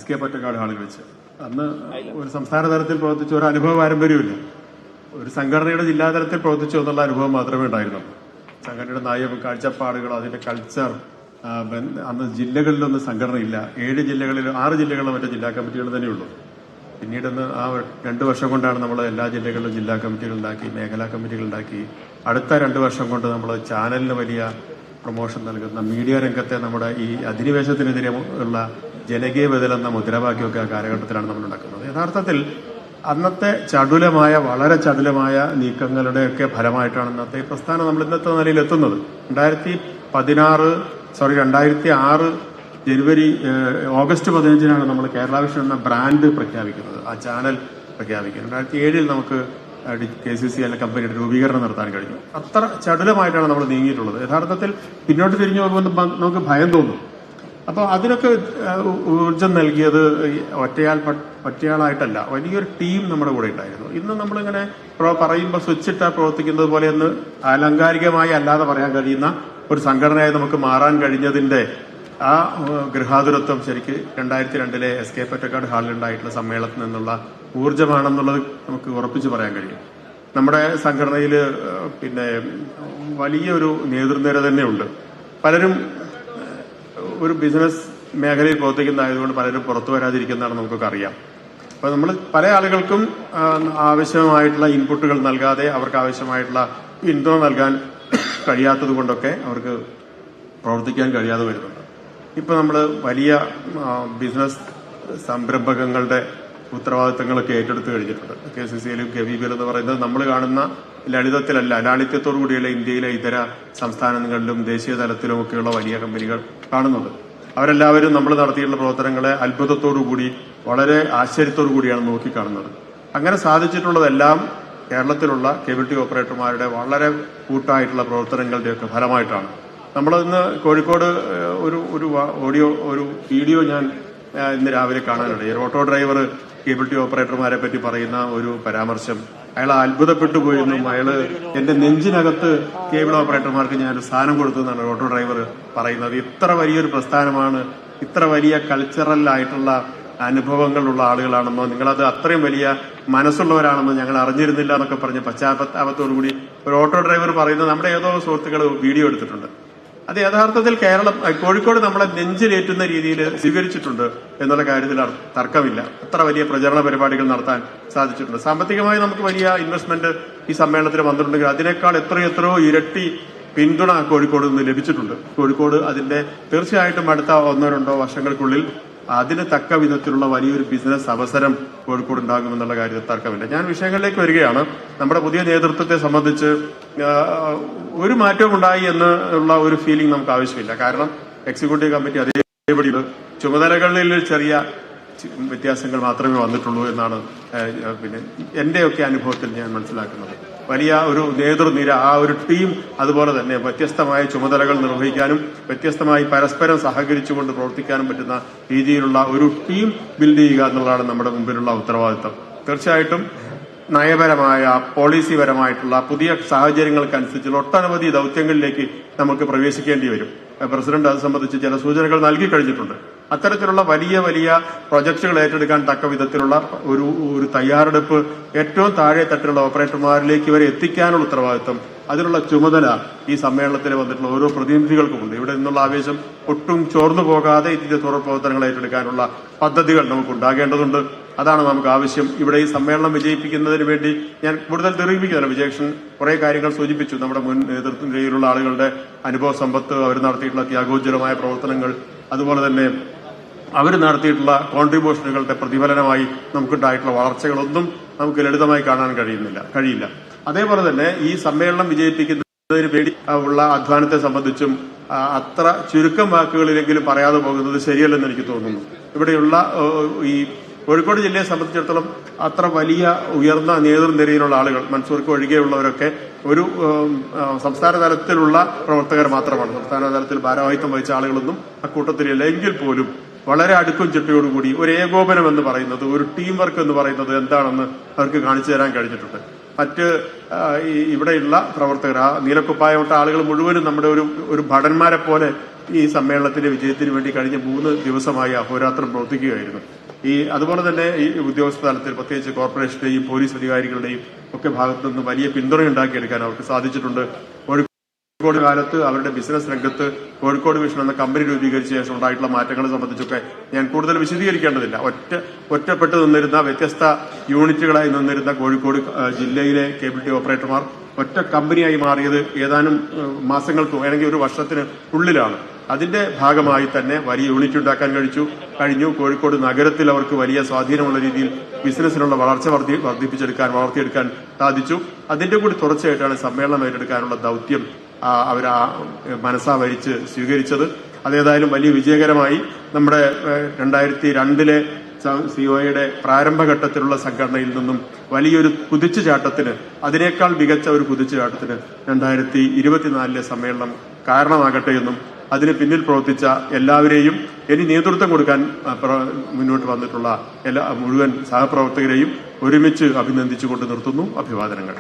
SK Pottekkatt ഹാളിൽ വെച്ച് അന്ന് ഒരു സംസ്ഥാന തലത്തിൽ പ്രവർത്തിച്ച ഒരു അനുഭവ പാരമ്പര്യമില്ല. ഒരു സംഘടനയുടെ ജില്ലാതലത്തിൽ പ്രവർത്തിച്ചു എന്നുള്ള അനുഭവം മാത്രമേ ഉണ്ടായിരുന്നു. സംഘടനയുടെ നയം, കാഴ്ചപ്പാടുകൾ, അതിന്റെ കൾച്ചർ. അന്ന് ജില്ലകളിലൊന്നും സംഘടനയില്ല. 6 ജില്ലകളിലും മറ്റേ ജില്ലാ കമ്മിറ്റികൾ തന്നെയുള്ളൂ. പിന്നീട് ആ 2 വർഷം കൊണ്ടാണ് നമ്മൾ എല്ലാ ജില്ലകളിലും ജില്ലാ കമ്മിറ്റികൾ ഉണ്ടാക്കി, മേഖലാ കമ്മിറ്റികൾ ഉണ്ടാക്കി. അടുത്ത 2 വർഷം കൊണ്ട് നമ്മൾ ചാനലിന് വലിയ പ്രൊമോഷൻ നൽകുന്ന മീഡിയ രംഗത്തെ നമ്മുടെ ഈ അധിനിവേശത്തിനെതിരെ ഉള്ള ജനകീയ ബദൽ എന്ന മുദ്രാവാക്യമൊക്കെ ആ കാലഘട്ടത്തിലാണ് നമ്മൾ നടക്കുന്നത്. യഥാർത്ഥത്തിൽ അന്നത്തെ വളരെ ചടുലമായ നീക്കങ്ങളുടെയൊക്കെ ഫലമായിട്ടാണ് ഇന്നത്തെ പ്രസ്ഥാനം നമ്മൾ ഇന്നത്തെ നിലയിൽ എത്തുന്നത്. 2006 ഓഗസ്റ്റ് 15 നമ്മൾ കേരള വിഷൻ എന്ന ബ്രാൻഡ് പ്രഖ്യാപിക്കുന്നത്, ആ ചാനൽ പ്രഖ്യാപിക്കുന്നത്. 2007 നമുക്ക് KCC എന്ന കമ്പനിയുടെ രൂപീകരണം നടത്താൻ കഴിഞ്ഞു. അത്ര ചടുലമായിട്ടാണ് നമ്മൾ നീങ്ങിയിട്ടുള്ളത്. യഥാർത്ഥത്തിൽ പിന്നോട്ട് തിരിഞ്ഞു നോക്കുമ്പോൾ നമുക്ക് ഭയം തോന്നും. അപ്പോൾ അതിനൊക്കെ ഊർജം നൽകിയത് ഒറ്റയാളായിട്ടല്ല, വലിയൊരു ടീം നമ്മുടെ കൂടെ ഉണ്ടായിരുന്നു. ഇന്ന് നമ്മളിങ്ങനെ പറയുമ്പോൾ സ്വിച്ചിട്ടാ പ്രവർത്തിക്കുന്നത് പോലെ ഒന്ന് ആലങ്കാരികമായി അല്ലാതെ പറയാൻ കഴിയുന്ന ഒരു സംഘടനയായി നമുക്ക് മാറാൻ കഴിഞ്ഞതിന്റെ ആ ഗൃഹാതുരത്വം ശരിക്ക് 2002 SK പൊറ്റക്കാട് ഹാളിലുണ്ടായിട്ടുള്ള സമ്മേളനത്തിൽ നിന്നുള്ള ഊർജമാണെന്നുള്ളത് നമുക്ക് ഉറപ്പിച്ചു പറയാൻ കഴിയും. നമ്മുടെ സംഘടനയിൽ പിന്നെ വലിയൊരു നേതൃനിര തന്നെയുണ്ട്. പലരും ഒരു ബിസിനസ് മേഖലയിൽ പ്രവർത്തിക്കുന്നതായതുകൊണ്ട് പലരും പുറത്തു വരാതിരിക്കുന്നതാണ് നമുക്കൊക്കെ അറിയാം. അപ്പൊ നമ്മൾ പല ആളുകൾക്കും ആവശ്യമായിട്ടുള്ള ഇൻപുട്ടുകൾ നൽകാതെ അവർക്ക് ആവശ്യമായിട്ടുള്ള പിന്തുണ നൽകാൻ കഴിയാത്തത് കൊണ്ടൊക്കെ അവർക്ക് പ്രവർത്തിക്കാൻ കഴിയാതെ വരുന്നുണ്ട്. ഇപ്പൊ നമ്മൾ വലിയ ബിസിനസ് സംരംഭകങ്ങളുടെ ഉത്തരവാദിത്തങ്ങളൊക്കെ ഏറ്റെടുത്ത് കഴിഞ്ഞിട്ടുണ്ട്. KCCയിലും KVBയിലും എന്ന് പറയുന്നത് നമ്മൾ കാണുന്ന ലളിതത്തിലല്ല, ലാളിത്യത്തോടു കൂടിയുള്ള ഇന്ത്യയിലെ ഇതര സംസ്ഥാനങ്ങളിലും ദേശീയ തലത്തിലും ഒക്കെയുള്ള വലിയ കമ്പനികൾ കാണുന്നത്. അവരെല്ലാവരും നമ്മൾ നടത്തിയിട്ടുള്ള പ്രവർത്തനങ്ങളെ അത്ഭുതത്തോടുകൂടി, വളരെ ആശ്ചര്യത്തോടു കൂടിയാണ് നോക്കിക്കാണുന്നത്. അങ്ങനെ സാധിച്ചിട്ടുള്ളതെല്ലാം കേരളത്തിലുള്ള കേബിൾ ടി ഓപ്പറേറ്റർമാരുടെ വളരെ കൂട്ടായിട്ടുള്ള പ്രവർത്തനങ്ങളുടെയൊക്കെ ഫലമായിട്ടാണ്. നമ്മളിന്ന് കോഴിക്കോട് ഒരു വീഡിയോ ഞാൻ ഇന്ന് രാവിലെ കാണാനിടയായി. ഒരു ഓട്ടോ ഡ്രൈവർ കേബിൾ ടി ഓപ്പറേറ്റർമാരെ പറ്റി പറയുന്ന ഒരു പരാമർശം, അയാൾ അത്ഭുതപ്പെട്ടു പോയെന്നും അയാള് എന്റെ നെഞ്ചിനകത്ത് കേബിൾ ഓപ്പറേറ്റർമാർക്ക് ഞാനൊരു സ്ഥാനം കൊടുത്തു എന്നാണ് ഓട്ടോ ഡ്രൈവർ പറയുന്നത്. ഇത്ര വലിയൊരു പ്രസ്ഥാനമാണ്, ഇത്ര വലിയ കൾച്ചറൽ ആയിട്ടുള്ള അനുഭവങ്ങളുള്ള ആളുകളാണെന്നോ, നിങ്ങളത് അത്രയും വലിയ മനസ്സുള്ളവരാണെന്നോ ഞങ്ങൾ അറിഞ്ഞിരുന്നില്ല എന്നൊക്കെ പറഞ്ഞ് പശ്ചാത്താപത്തോടുകൂടി ഒരു ഓട്ടോ ഡ്രൈവർ പറയുന്നത് നമ്മുടെ ഏതോ സുഹൃത്തുക്കൾ വീഡിയോ എടുത്തിട്ടുണ്ട്. അത് യഥാർത്ഥത്തിൽ കോഴിക്കോട് നമ്മളെ നെഞ്ചിലേറ്റുന്ന രീതിയിൽ സ്വീകരിച്ചിട്ടുണ്ട് എന്നുള്ള കാര്യത്തിൽ തർക്കമില്ല. അത്ര വലിയ പ്രചരണ പരിപാടികൾ നടത്താൻ സാധിച്ചിട്ടുണ്ട്. സാമ്പത്തികമായി നമുക്ക് വലിയ ഇൻവെസ്റ്റ്മെന്റ് ഈ സമ്മേളനത്തിൽ വന്നിട്ടുണ്ടെങ്കിൽ അതിനേക്കാൾ എത്രയോ ഇരട്ടി പിന്തുണ കോഴിക്കോട് നിന്ന് ലഭിച്ചിട്ടുണ്ട്. കോഴിക്കോട് അതിന്റെ തീർച്ചയായിട്ടും അടുത്ത 1-2 വർഷങ്ങൾക്കുള്ളിൽ അതിന് തക്ക വിധത്തിലുള്ള വലിയൊരു ബിസിനസ് അവസരം കോഴിക്കോട് ഉണ്ടാകുമെന്നുള്ള കാര്യത്തിൽ തർക്കമില്ല. ഞാൻ വിഷയങ്ങളിലേക്ക് വരികയാണ്. നമ്മുടെ പുതിയ നേതൃത്വത്തെ സംബന്ധിച്ച് ഒരു മാറ്റവും ഉണ്ടായി എന്നുള്ള ഒരു ഫീലിംഗ് നമുക്ക് ആവശ്യമില്ല. കാരണം എക്സിക്യൂട്ടീവ് കമ്മിറ്റി അതേപടി ചുമതലകളിൽ ചെറിയ വ്യത്യാസങ്ങൾ മാത്രമേ വന്നിട്ടുള്ളൂ എന്നാണ് പിന്നെ എന്റെയൊക്കെ അനുഭവത്തിൽ ഞാൻ മനസ്സിലാക്കുന്നത്. വലിയ ഒരു നേതൃനിര, ആ ഒരു ടീം അതുപോലെ തന്നെ വ്യത്യസ്തമായ ചുമതലകൾ നിർവഹിക്കാനും വ്യത്യസ്തമായി പരസ്പരം സഹകരിച്ചുകൊണ്ട് പ്രവർത്തിക്കാനും പറ്റുന്ന രീതിയിലുള്ള ഒരു ടീം ബിൽഡ് ചെയ്യുക എന്നുള്ളതാണ് നമ്മുടെ മുമ്പിലുള്ള ഉത്തരവാദിത്തം. തീർച്ചയായിട്ടും നയപരമായ, പോളിസിപരമായിട്ടുള്ള പുതിയ സാഹചര്യങ്ങൾക്കനുസരിച്ചുള്ള ഒട്ടനവധി ദൌത്യങ്ങളിലേക്ക് നമുക്ക് പ്രവേശിക്കേണ്ടി വരും. പ്രസിഡന്റ് അത് സംബന്ധിച്ച് ചില സൂചനകൾ നൽകി കഴിഞ്ഞിട്ടുണ്ട്. അത്തരത്തിലുള്ള വലിയ പ്രൊജക്ടുകൾ ഏറ്റെടുക്കാൻ തക്ക വിധത്തിലുള്ള ഒരു തയ്യാറെടുപ്പ് ഏറ്റവും താഴെ തട്ടിലുള്ള ഓപ്പറേറ്റർമാരിലേക്ക് വരെ എത്തിക്കാനുള്ള ഉത്തരവാദിത്വം, അതിനുള്ള ചുമതല ഈ സമ്മേളനത്തിൽ വന്നിട്ടുള്ള ഓരോ പ്രതിനിധികൾക്കുമുണ്ട്. ഇവിടെ നിന്നുള്ള ആവേശം ഒട്ടും ചോർന്നു പോകാതെ ഇതിന്റെ തുടർ പ്രവർത്തനങ്ങൾ ഏറ്റെടുക്കാനുള്ള പദ്ധതികൾ നമുക്ക് ഉണ്ടാകേണ്ടതുണ്ട്. അതാണ് നമുക്ക് ആവശ്യം. ഇവിടെ ഈ സമ്മേളനം വിജയിപ്പിക്കുന്നതിന് വേണ്ടി ഞാൻ കൂടുതൽ തെളിയിപ്പിക്കുകയാണ്. വിജയകൃഷ്ണൻ കുറെ കാര്യങ്ങൾ സൂചിപ്പിച്ചു. നമ്മുടെ മുൻ നേതൃത്വത്തിലുള്ള ആളുകളുടെ അനുഭവ സമ്പത്ത്, അവർ നടത്തിയിട്ടുള്ള ത്യാഗോജ്വലമായ പ്രവർത്തനങ്ങൾ, അതുപോലെ തന്നെ അവർ നടത്തിയിട്ടുള്ള കോൺട്രിബ്യൂഷനുകളുടെ പ്രതിഫലനമായി നമുക്കുണ്ടായിട്ടുള്ള വളർച്ചകളൊന്നും നമുക്ക് ലളിതമായി കാണാൻ കഴിയില്ല. അതേപോലെ തന്നെ ഈ സമ്മേളനം വിജയിപ്പിക്കുന്നതിന് വേണ്ടി ഉള്ള അധ്വാനത്തെ സംബന്ധിച്ചും അത്ര ചുരുക്കം വാക്കുകളിലെങ്കിലും പറയാതെ പോകുന്നത് ശരിയല്ലെന്ന് എനിക്ക് തോന്നുന്നു. ഇവിടെയുള്ള ഈ കോഴിക്കോട് ജില്ലയെ സംബന്ധിച്ചിടത്തോളം അത്ര വലിയ ഉയർന്ന നേതൃനിരയിലുള്ള ആളുകൾ, മൻസൂർക്ക് ഒഴികെയുള്ളവരൊക്കെ ഒരു സംസ്ഥാന തലത്തിലുള്ള പ്രവർത്തകർ മാത്രമാണ്. സംസ്ഥാന തലത്തിൽ ഭാരവാഹിത്വം വഹിച്ച ആളുകളൊന്നും അക്കൂട്ടത്തിലില്ല. എങ്കിൽ പോലും വളരെ അടുക്കും ചിട്ടയോടുകൂടി ഒരു ഏകോപനം എന്ന് പറയുന്നത്, ഒരു ടീം വർക്ക് എന്ന് പറയുന്നത് എന്താണെന്ന് അവർക്ക് കാണിച്ചു തരാൻ കഴിഞ്ഞിട്ടുണ്ട്. മറ്റ് ഇവിടെയുള്ള പ്രവർത്തകർ, ആ നീലക്കുപ്പായമിട്ട ആളുകൾ മുഴുവനും നമ്മുടെ ഒരു ഭടന്മാരെ പോലെ ഈ സമ്മേളനത്തിന്റെ വിജയത്തിന് വേണ്ടി കഴിഞ്ഞ 3 ദിവസമായി അഹോരാത്രം പ്രവർത്തിക്കുകയായിരുന്നു. അതുപോലെ തന്നെ ഈ ഉദ്യോഗസ്ഥ തലത്തിൽ പ്രത്യേകിച്ച് കോർപ്പറേഷന്റെയും പോലീസ് അധികാരികളുടെയും ഒക്കെ ഭാഗത്തു നിന്ന് വലിയ പിന്തുണ ഉണ്ടാക്കിയെടുക്കാൻ അവർക്ക് സാധിച്ചിട്ടുണ്ട്. കോഴിക്കോട് കാലത്ത് അവരുടെ ബിസിനസ് രംഗത്ത് കോഴിക്കോട് വിഷൻ എന്ന കമ്പനി രൂപീകരിച്ച ശേഷം ഉണ്ടായിട്ടുള്ള മാറ്റങ്ങളെ സംബന്ധിച്ചൊക്കെ ഞാൻ കൂടുതൽ വിശദീകരിക്കേണ്ടതില്ല. ഒറ്റപ്പെട്ടു നിന്നിരുന്ന വ്യത്യസ്ത യൂണിറ്റുകളായി നിന്നിരുന്ന കോഴിക്കോട് ജില്ലയിലെ കേബിൾ ടി ഓപ്പറേറ്റർമാർ ഒറ്റ കമ്പനിയായി മാറിയത് ഏതാനും മാസങ്ങൾക്ക് അല്ലെങ്കിൽ ഒരു വർഷത്തിന് ഉള്ളിലാണ്. അതിന്റെ ഭാഗമായി തന്നെ വലിയ യൂണിറ്റ് ഉണ്ടാക്കാൻ കഴിഞ്ഞു. കോഴിക്കോട് നഗരത്തിൽ അവർക്ക് വലിയ സ്വാധീനമുള്ള രീതിയിൽ ബിസിനസ്സിനുള്ള വളർത്തിയെടുക്കാൻ സാധിച്ചു. അതിന്റെ കൂടി തുടർച്ചയായിട്ടാണ് സമ്മേളനം ഏറ്റെടുക്കാനുള്ള ദൌത്യം അവർ മനസ്സാവരിച്ച് സ്വീകരിച്ചത്. അതേതായാലും വലിയ വിജയകരമായി. നമ്മുടെ 2002 സിഒയുടെ പ്രാരംഭഘട്ടത്തിലുള്ള സംഘടനയിൽ നിന്നും വലിയൊരു കുതിച്ചുചാട്ടത്തിന്, അതിനേക്കാൾ മികച്ച ഒരു കുതിച്ചുചാട്ടത്തിന് 2024 സമ്മേളനം കാരണമാകട്ടെ എന്നും അതിന് പിന്നിൽ പ്രവർത്തിച്ച എല്ലാവരെയും, ഇനി നേതൃത്വം കൊടുക്കാൻ മുന്നോട്ട് വന്നിട്ടുള്ള മുഴുവൻ സഹപ്രവർത്തകരെയും ഒരുമിച്ച് അഭിനന്ദിച്ചുകൊണ്ട് നിർത്തുന്നു. അഭിവാദനങ്ങൾ.